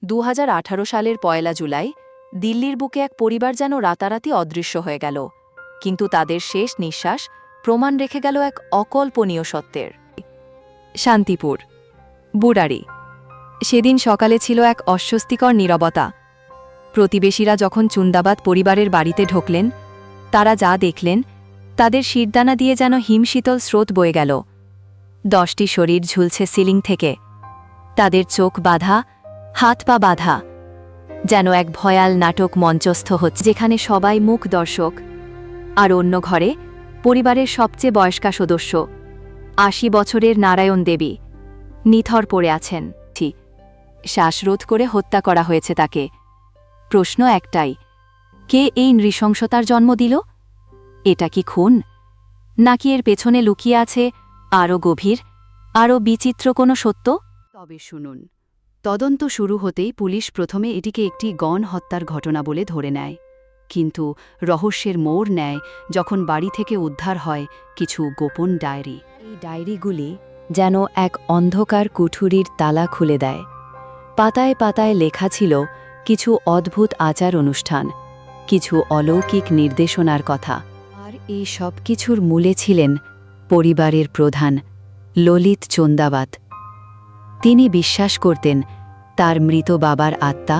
2018 সালের 1 জুলাই দিল্লির বুকে এক পরিবার যেন রাতারাতি অদৃশ্য হয়ে গেল, কিন্তু তাদের শেষ নিঃশ্বাস প্রমাণ রেখে গেল এক অকল্পনীয় সত্যের। শান্তিপুর, বুড়ারি। সেদিন সকালে ছিল এক অস্বস্তিকর নীরবতা। প্রতিবেশীরা যখন চুন্দাবাদ পরিবারের বাড়িতে ঢুকলেন, তারা যা দেখলেন তাদের শিরদানা দিয়ে যেন হিমশীতল স্রোত বয়ে গেল। 10টি শরীর ঝুলছে সিলিং থেকে, তাদের চোখ বাঁধা, হাত পা বাঁধা, যেন এক ভয়াল নাটক মঞ্চস্থ হচ্ছে, যেখানে সবাই মুখ দর্শক। আর অন্য ঘরে পরিবারের সবচেয়ে বয়স্কা সদস্য 80 বছরের নারায়ণ দেবী নিথর পড়ে আছেন। শ্বাসরোধ করে হত্যা করা হয়েছে তাকে। প্রশ্ন একটাই, কে এই নৃশংসতার জন্ম দিল? এটা কি খুন, নাকি এর পেছনে লুকিয়ে আছে আরও গভীর, আরও বিচিত্র কোনো সত্য? তবে শুনুন, তদন্ত শুরু হতেই পুলিশ প্রথমে এটিকে একটি গণহত্যার ঘটনা বলে ধরে নেয়, কিন্তু রহস্যের মোড় নেয় যখন বাড়ি থেকে উদ্ধার হয় কিছু গোপন ডায়েরি। এই ডায়েরিগুলি যেন এক অন্ধকার কুঠুরির তালা খুলে দেয়। পাতায় পাতায় লেখা ছিল কিছু অদ্ভুত আচার অনুষ্ঠান, কিছু অলৌকিক নির্দেশনার কথা। আর এই সব কিছুর মূলে ছিলেন পরিবারের প্রধান ললিত চন্দাবাদ। তিনি বিশ্বাস করতেন তার মৃত বাবার আত্মা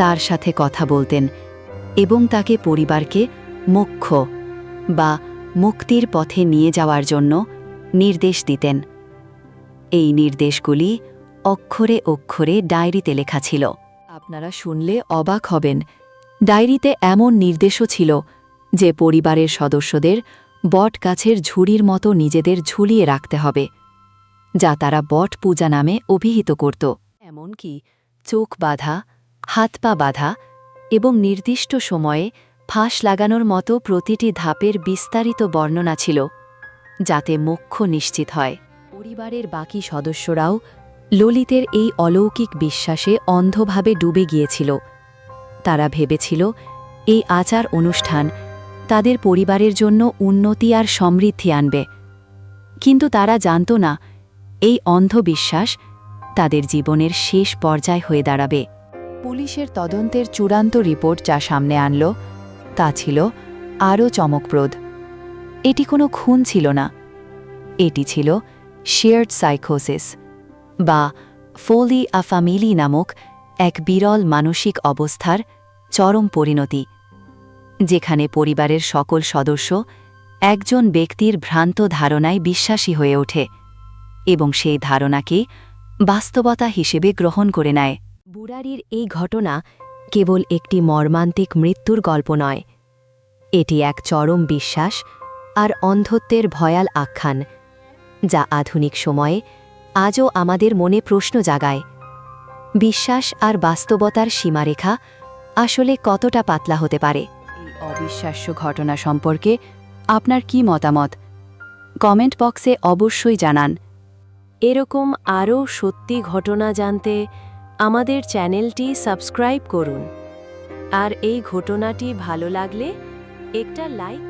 তার সাথে কথা বলতেন এবং তাকে পরিবারকে মোক্ষ বা মুক্তির পথে নিয়ে যাওয়ার জন্য নির্দেশ দিতেন। এই নির্দেশগুলি অক্ষরে অক্ষরে ডায়েরিতে লেখা ছিল। আপনারা শুনলে অবাক হবেন, ডায়েরিতে এমন নির্দেশও ছিল যে পরিবারের সদস্যদের বট গাছের ঝুড়ির মতো নিজেদের ঝুলিয়ে রাখতে হবে, যা তারা বট পূজা নামে অভিহিত করত। এমনকি চোখ বাঁধা, হাত পা বাঁধা এবং নির্দিষ্ট সময়ে ফাঁস লাগানোর মতো প্রতিটি ধাপের বিস্তারিত বর্ণনা ছিল, যাতে মোক্ষ নিশ্চিত হয়। পরিবারের বাকি সদস্যরাও ললিতের এই অলৌকিক বিশ্বাসে অন্ধভাবে ডুবে গিয়েছিল। তারা ভেবেছিল এই আচার অনুষ্ঠান তাদের পরিবারের জন্য উন্নতি আর সমৃদ্ধি আনবে, কিন্তু তারা জানত না এই অন্ধবিশ্বাস তাদের জীবনের শেষ পর্যায় হয়ে দাঁড়াবে। পুলিশের তদন্তের চূড়ান্ত রিপোর্ট যা সামনে আনল তা ছিল আরও চমকপ্রদ। এটি কোনো খুন ছিল না, এটি ছিল শেয়ার্ড সাইকোসিস বা ফোলি আফামিলি নামক এক বিরল মানসিক অবস্থার চরম পরিণতি, যেখানে পরিবারের সকল সদস্য একজন ব্যক্তির ভ্রান্ত ধারণায় বিশ্বাসী হয়ে ওঠে এবং সেই ধারণাকে বাস্তবতা হিসেবে গ্রহণ করে নেয়। বুড়ারির এই ঘটনা কেবল একটি মর্মান্তিক মৃত্যুর গল্প নয়, এটি এক চরম বিশ্বাস আর অন্ধত্বের ভয়াল আখ্যান, যা আধুনিক সময়ে আজও আমাদের মনে প্রশ্ন জাগায়। বিশ্বাস আর বাস্তবতার সীমারেখা আসলে কতটা পাতলা হতে পারে? এই অবিশ্বাস্য ঘটনা সম্পর্কে আপনার কি মতামত? কমেন্ট বক্সে অবশ্যই জানান। এরকম আরও সত্যি ঘটনা জানতে আমাদের চ্যানেলটি সাবস্ক্রাইব করুন, আর এই ঘটনাটি ভালো লাগলে একটা লাইক